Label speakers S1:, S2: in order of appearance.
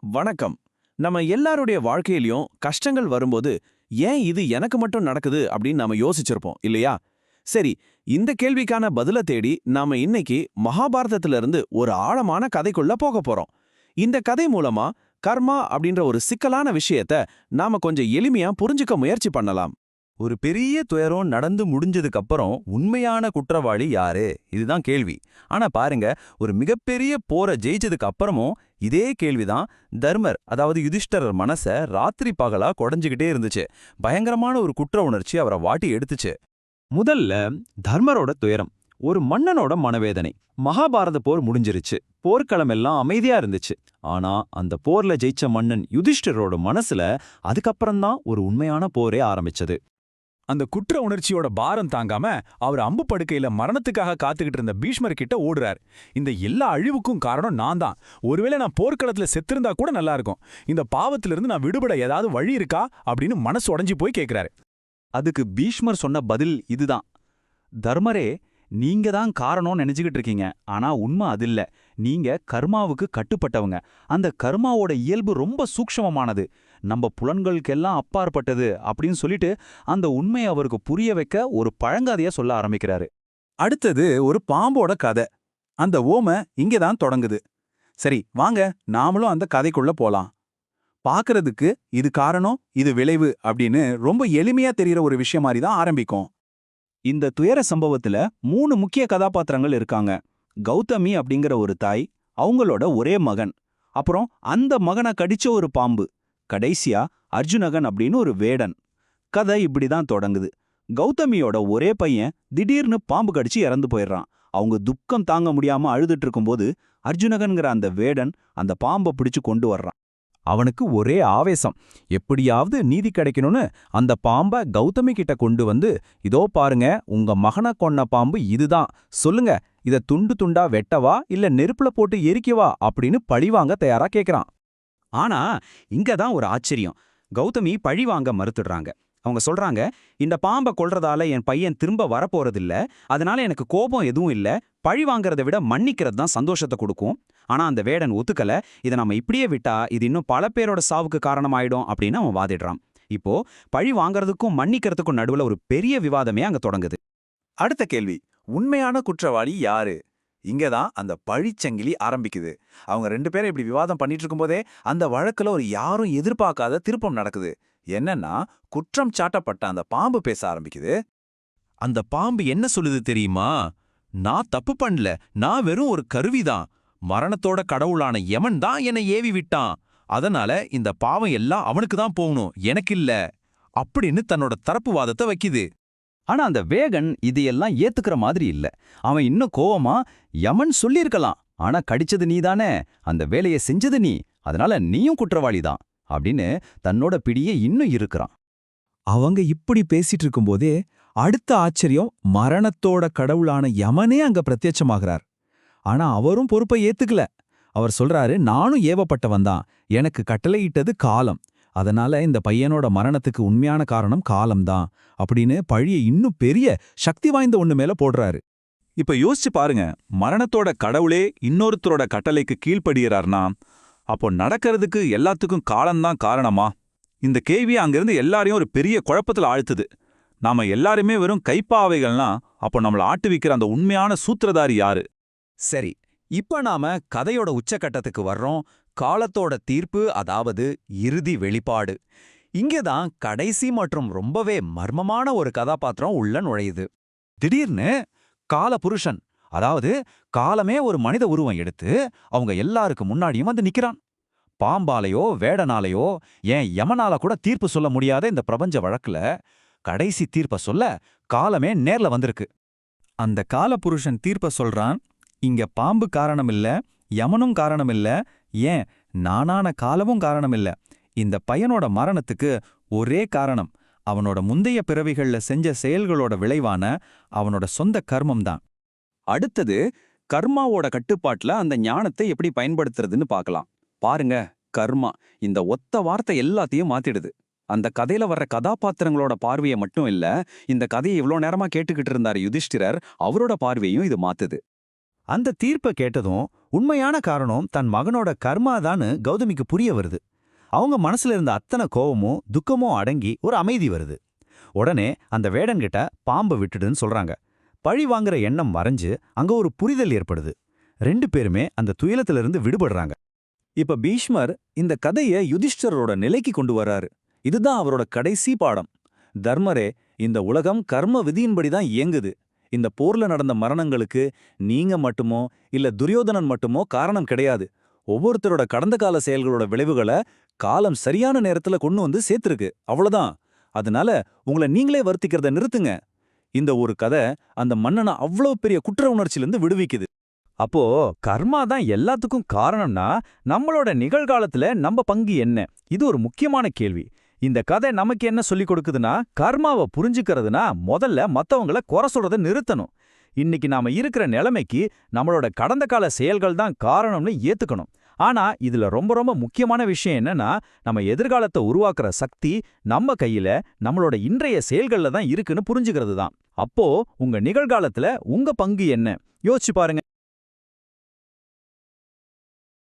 S1: வணக்கம். நம்ம எல்லாருடைய வாழ்க்கையிலயும் கஷ்டங்கள் வரும்போது, ஏன் இது எனக்கு மட்டும் நடக்குது அப்படின்னு நாம யோசிச்சிருப்போம் இல்லையா? சரி, இந்த கேள்விக்கான பதில தேடி நாம இன்னைக்கு மகாபாரதத்துல இருந்து ஒரு ஆழமான கதைக்குள்ள போக போறோம். இந்த கதை மூலமா கர்மா அப்படின்ற ஒரு சிக்கலான விஷயத்த நாம கொஞ்சம் எளிமையா புரிஞ்சுக்க முயற்சி பண்ணலாம்.
S2: ஒரு பெரிய துயரம் நடந்து முடிஞ்சதுக்கு அப்புறம் உண்மையான குற்றவாளி யாரு? இதுதான் கேள்வி. ஆனா பாருங்க, ஒரு மிகப்பெரிய போரை ஜெயிச்சதுக்கு அப்புறமும் இதே கேள்விதான் தர்மர், அதாவது யுதிஷ்டரர் மனச ராத்திரி பகலா கொடைஞ்சுகிட்டே இருந்துச்சு. பயங்கரமான ஒரு குற்ற உணர்ச்சி அவரை வாட்டி எடுத்துச்சு.
S3: முதல்ல தர்மரோட துயரம், ஒரு மன்னனோட மனவேதனை. மகாபாரத போர் முடிஞ்சிருச்சு, போர்க்களம் எல்லாம் அமைதியா இருந்துச்சு. ஆனா அந்த போர்ல ஜெயிச்ச மன்னன் யுதிஷ்டரோட மனசுல அதுக்கப்புறம்தான் ஒரு உண்மையான போரே ஆரம்பிச்சது.
S4: அந்த குற்ற உணர்ச்சியோட பாரம் தாங்காம அவர் அம்பு படுக்கையில மரணத்துக்காக காத்துக்கிட்டு இருந்த பீஷ்மர் கிட்ட ஓடுறார். இந்த எல்லா அழிவுக்கும் காரணம் நான் தான். ஒருவேளை நான் போர்க்களத்துல செத்திருந்தா கூட நல்லா இருக்கும். இந்த பாவத்திலிருந்து நான் விடுபட ஏதாவது வழி இருக்கா அப்படின்னு மனசு உடைஞ்சு போய் கேட்கிறாரு.
S2: அதுக்கு பீஷ்மர் சொன்ன பதில் இதுதான். தர்மரே, நீங்க தான் காரணம்னு நினைச்சுக்கிட்டு இருக்கீங்க. ஆனா உண்மை அதில்ல. நீங்க கர்மாவுக்கு கட்டுப்பட்டவங்க. அந்த கர்மாவோட இயல்பு ரொம்ப சூக்ஷ்மமானது, நம்ம புலன்களுக்கெல்லாம் அப்பாற்பட்டது அப்படின்னு சொல்லிட்டு அந்த உண்மையை அவருக்கு புரிய வைக்க ஒரு பழங்காதைய சொல்ல ஆரம்பிக்கிறாரு.
S5: அடுத்தது ஒரு பாம்போட கதை. அந்த ஓமை இங்கதான் தொடங்குது. சரி, வாங்க நாமளும் அந்த கதைக்குள்ள போலாம். பார்க்கறதுக்கு இது காரணம், இது விளைவு அப்படின்னு ரொம்ப எளிமையா தெரியற ஒரு விஷயம் மாதிரி தான் ஆரம்பிக்கும்.
S3: இந்த துயர சம்பவத்துல 3 முக்கிய கதாபாத்திரங்கள் இருக்காங்க. கௌதமி அப்படிங்கிற ஒரு தாய், அவங்களோட ஒரே மகன், அப்புறம் அந்த மகனை கடிச்ச ஒரு பாம்பு, கடைசியா அர்ஜுனகன் அப்படின்னு ஒரு வேடன். கதை இப்படிதான் தொடங்குது. கௌதமியோட ஒரே பையன் திடீர்னு பாம்பு கடிச்சு இறந்து போயிடுறான். அவங்க துக்கம் தாங்க முடியாம அழுதுட்டு இருக்கும்போது அர்ஜுனகன்கிற அந்த வேடன் அந்த பாம்பை பிடிச்சு கொண்டு வர்றான். அவனுக்கு ஒரே ஆவேசம், எப்படியாவது நீதி கிடைக்கணும்னு அந்த பாம்பை கௌதமி கிட்ட கொண்டு வந்து, இதோ பாருங்க, உங்க மகனை கொன்ன பாம்பு இதுதான், சொல்லுங்க, இத துண்டு துண்டா வெட்டவா இல்ல நெருப்புல போட்டு எரிக்கவா அப்படின்னு பழிவாங்க தயாரா கேக்குறான்.
S6: ஆனா இங்கதான் ஒரு ஆச்சரியம். கௌதமி பழி வாங்க மறுத்துடுறாங்க. அவங்க சொல்றாங்க, இந்த பாம்பை கொல்றதால என் பையன் திரும்ப வரப்போறதில்ல, அதனால எனக்கு கோபம் எதுவும் இல்ல, பழி வாங்கறத விட மன்னிக்கிறது தான் சந்தோஷத்தை கொடுக்கும். ஆனா அந்த வேடன் ஒத்துக்கல. இதை நம்ம இப்படியே விட்டா இது இன்னும் பல பேரோட சாவுக்கு காரணமாயிடும் அப்படின்னு அவன் வாதிடுறான். இப்போ பழி வாங்கறதுக்கும் மன்னிக்கிறதுக்கும் நடுவுல ஒரு பெரிய விவாதமே அங்க தொடங்குது.
S5: அடுத்த கேள்வி, உண்மையான குற்றவாளி யாரு? இங்கதான் அந்த பழிச்சங்கிலி ஆரம்பிக்குது. அவங்க 2 பேரும் இப்படி விவாதம் பண்ணிட்டு இருக்கும்போதே அந்த வழக்குல ஒரு யாரும் எதிர்பார்க்காத திருப்பம் நடக்குது. என்னன்னா, குற்றம் சாட்டப்பட்ட அந்த பாம்பு பேச ஆரம்பிக்குது.
S1: அந்த பாம்பு என்ன சொல்லுது தெரியுமா? நான் தப்பு பண்ணல, நான் வெறும் ஒரு கருவிதான். மரணத்தோட கடவுளான யமன் தான் என்னை ஏவி விட்டான். அதனால இந்த பாவம் எல்லாம் அவனுக்கு தான் போகணும், எனக்கு இல்ல அப்படின்னு தன்னோட தரப்பு வாதத்தை வைக்குது.
S3: ஆனா அந்த வேகன் இதையெல்லாம் ஏத்துக்கிற மாதிரி இல்ல. அவன் இன்னும் கோவமா, யமன் சொல்லியிருக்கலாம், ஆனா கடிச்சது நீதானே, அந்த வேலையை செஞ்சது நீ, அதனால நீயும் குற்றவாளிதான் அப்படின்னு தன்னோட பிடியே இன்னும் இருக்கிறான். அவங்க இப்படி பேசிட்டு இருக்கும்போதே அடுத்த ஆச்சரியம், மரணத்தோட கடவுளான யமனே அங்க பிரத்யட்சமாகிறார். ஆனா அவரும் பொறுப்பை ஏத்துக்கல. அவர் சொல்றாரு, நானும் ஏவப்பட்டவன் தான், எனக்கு கட்டளையிட்டது காலம், அதனால இந்த பையனோட மரணத்துக்கு உண்மையான காரணம் காலம்தான் அப்படின்னு பழிய இன்னும் பெரிய சக்தி வாய்ந்த ஒண்ணு மேல போடுறாரு.
S5: இப்ப யோசிச்சு பாருங்க, மரணத்தோட கடவுளே இன்னொருத்தரோட கட்டளைக்கு கீழ்ப்படுகிறார்னா, அப்போ நடக்கிறதுக்கு எல்லாத்துக்கும் காலம்தான் காரணமா? இந்த கேள்வி அங்கிருந்து எல்லாரையும் ஒரு பெரிய குழப்பத்துல ஆழ்த்துது. நாம எல்லாருமே வெறும் கைப்பாவைகள்னா, அப்போ நம்மள ஆட்டுவிக்கிற அந்த உண்மையான சூத்திரதாரி யாரு?
S6: சரி, இப்ப நாம கதையோட உச்சக்கட்டத்துக்கு வர்றோம். காலத்தோட தீர்ப்பு, அதாவது இறுதி வெளிப்பாடு. இங்கதான் கடைசி மற்றும் ரொம்பவே மர்மமான ஒரு கதாபாத்திரம் உள்ள நுழையுது.
S5: திடீர்னு காலபுருஷன், அதாவது காலமே ஒரு மனித உருவம் எடுத்து அவங்க எல்லாருக்கு முன்னாடியும் வந்து நிக்கிறான். பாம்பாலையோ வேடனாலையோ ஏன் யமனால கூட தீர்ப்பு சொல்ல முடியாத இந்த பிரபஞ்ச வழக்குல கடைசி தீர்ப்ப சொல்ல காலமே நேர்ல வந்திருக்கு.
S3: அந்த காலபுருஷன் தீர்ப்ப சொல்றான், இங்க பாம்பு காரணமில்ல, யமனும் காரணமில்ல, ஏன் நானான காலமும் காரணமில்ல. இந்த பையனோட மரணத்துக்கு ஒரே காரணம், அவனோட முந்தைய பிறவிகள்ல செஞ்ச செயல்களோட விளைவான அவனோட சொந்த கர்மம்தான். அடுத்தது கர்மாவோட கட்டுப்பாட்டுல அந்த ஞானத்தை எப்படி பயன்படுத்துறதுன்னு பார்க்கலாம். பாருங்க, கர்மா இந்த ஒத்த வார்த்தை எல்லாத்தையும் மாத்திடுது. அந்த கதையில வர்ற கதாபாத்திரங்களோட பார்வையை மட்டும் இல்ல, இந்த கதையை இவ்வளோ நேரமா கேட்டுக்கிட்டு இருந்தாரு யுதிஷ்டிரர், அவரோட பார்வையும் இது மாத்துது. அந்த தீர்ப்பை கேட்டதும் உண்மையான காரணம் தன் மகனோட கர்மாதான்னு கௌதமிக்கு புரிய வருது. அவங்க மனசுல இருந்த அத்தனை கோவமும் துக்கமும் அடங்கி ஒரு அமைதி வருது. உடனே அந்த வேடன்கிட்ட பாம்பை விட்டுடுன்னு சொல்றாங்க. பழி வாங்குற எண்ணம் மறைஞ்சு அங்க ஒரு புரிதல் ஏற்படுது. 2 பேருமே அந்த துயலத்திலிருந்து விடுபடுறாங்க.
S5: இப்ப பீஷ்மர் இந்த கதைய யுதிஷ்டரோட நிலைக்கு கொண்டு வராரு. இதுதான் அவரோட கடைசி பாடம். தர்மரே, இந்த உலகம் கர்ம விதியின்படி தான் இயங்குது. இந்த போர்ல நடந்த மரணங்களுக்கு நீங்க மட்டுமோ இல்ல துரியோதனன் மட்டுமோ காரணம் கிடையாது. ஒவ்வொருத்தரோட கடந்த கால செயல்களோட விளைவுகளை காலம் சரியான நேரத்துல கொண்டு வந்து சேர்த்திருக்கு. அவ்வளவுதான். அதனால உங்களை நீங்களே வருத்திக்கிறத நிறுத்துங்க. இந்த ஒரு கதை அந்த மன்னனை அவ்வளவு பெரிய குற்ற உணர்ச்சியிலிருந்து விடுவிக்குது.
S2: அப்போ கர்மா தான் எல்லாத்துக்கும் காரணம்னா நம்மளோட நிகழ்காலத்துல நம்ம பங்கு என்ன? இது ஒரு முக்கியமான கேள்வி. இந்த கதை நமக்கு என்ன சொல்லிக் கொடுக்குதுன்னா, கர்மாவை புரிஞ்சுக்கிறதுனா முதல்ல மத்தவங்கள குறை சொல்றதை நிறுத்தணும். இன்னைக்கு நாம இருக்கிற நிலைமைக்கு நம்மளோட கடந்த கால செயல்கள் தான் காரணம்னு ஏத்துக்கணும். ஆனா இதுல ரொம்ப ரொம்ப முக்கியமான விஷயம் என்னன்னா, நம்ம எதிர்காலத்தை உருவாக்குற சக்தி நம்ம கையில நம்மளோட இன்றைய செயல்கள்ல தான் இருக்குன்னு புரிஞ்சுக்கிறது தான். அப்போ உங்க நிகழ்காலத்துல உங்க பங்கு என்ன? யோசிச்சு பாருங்க.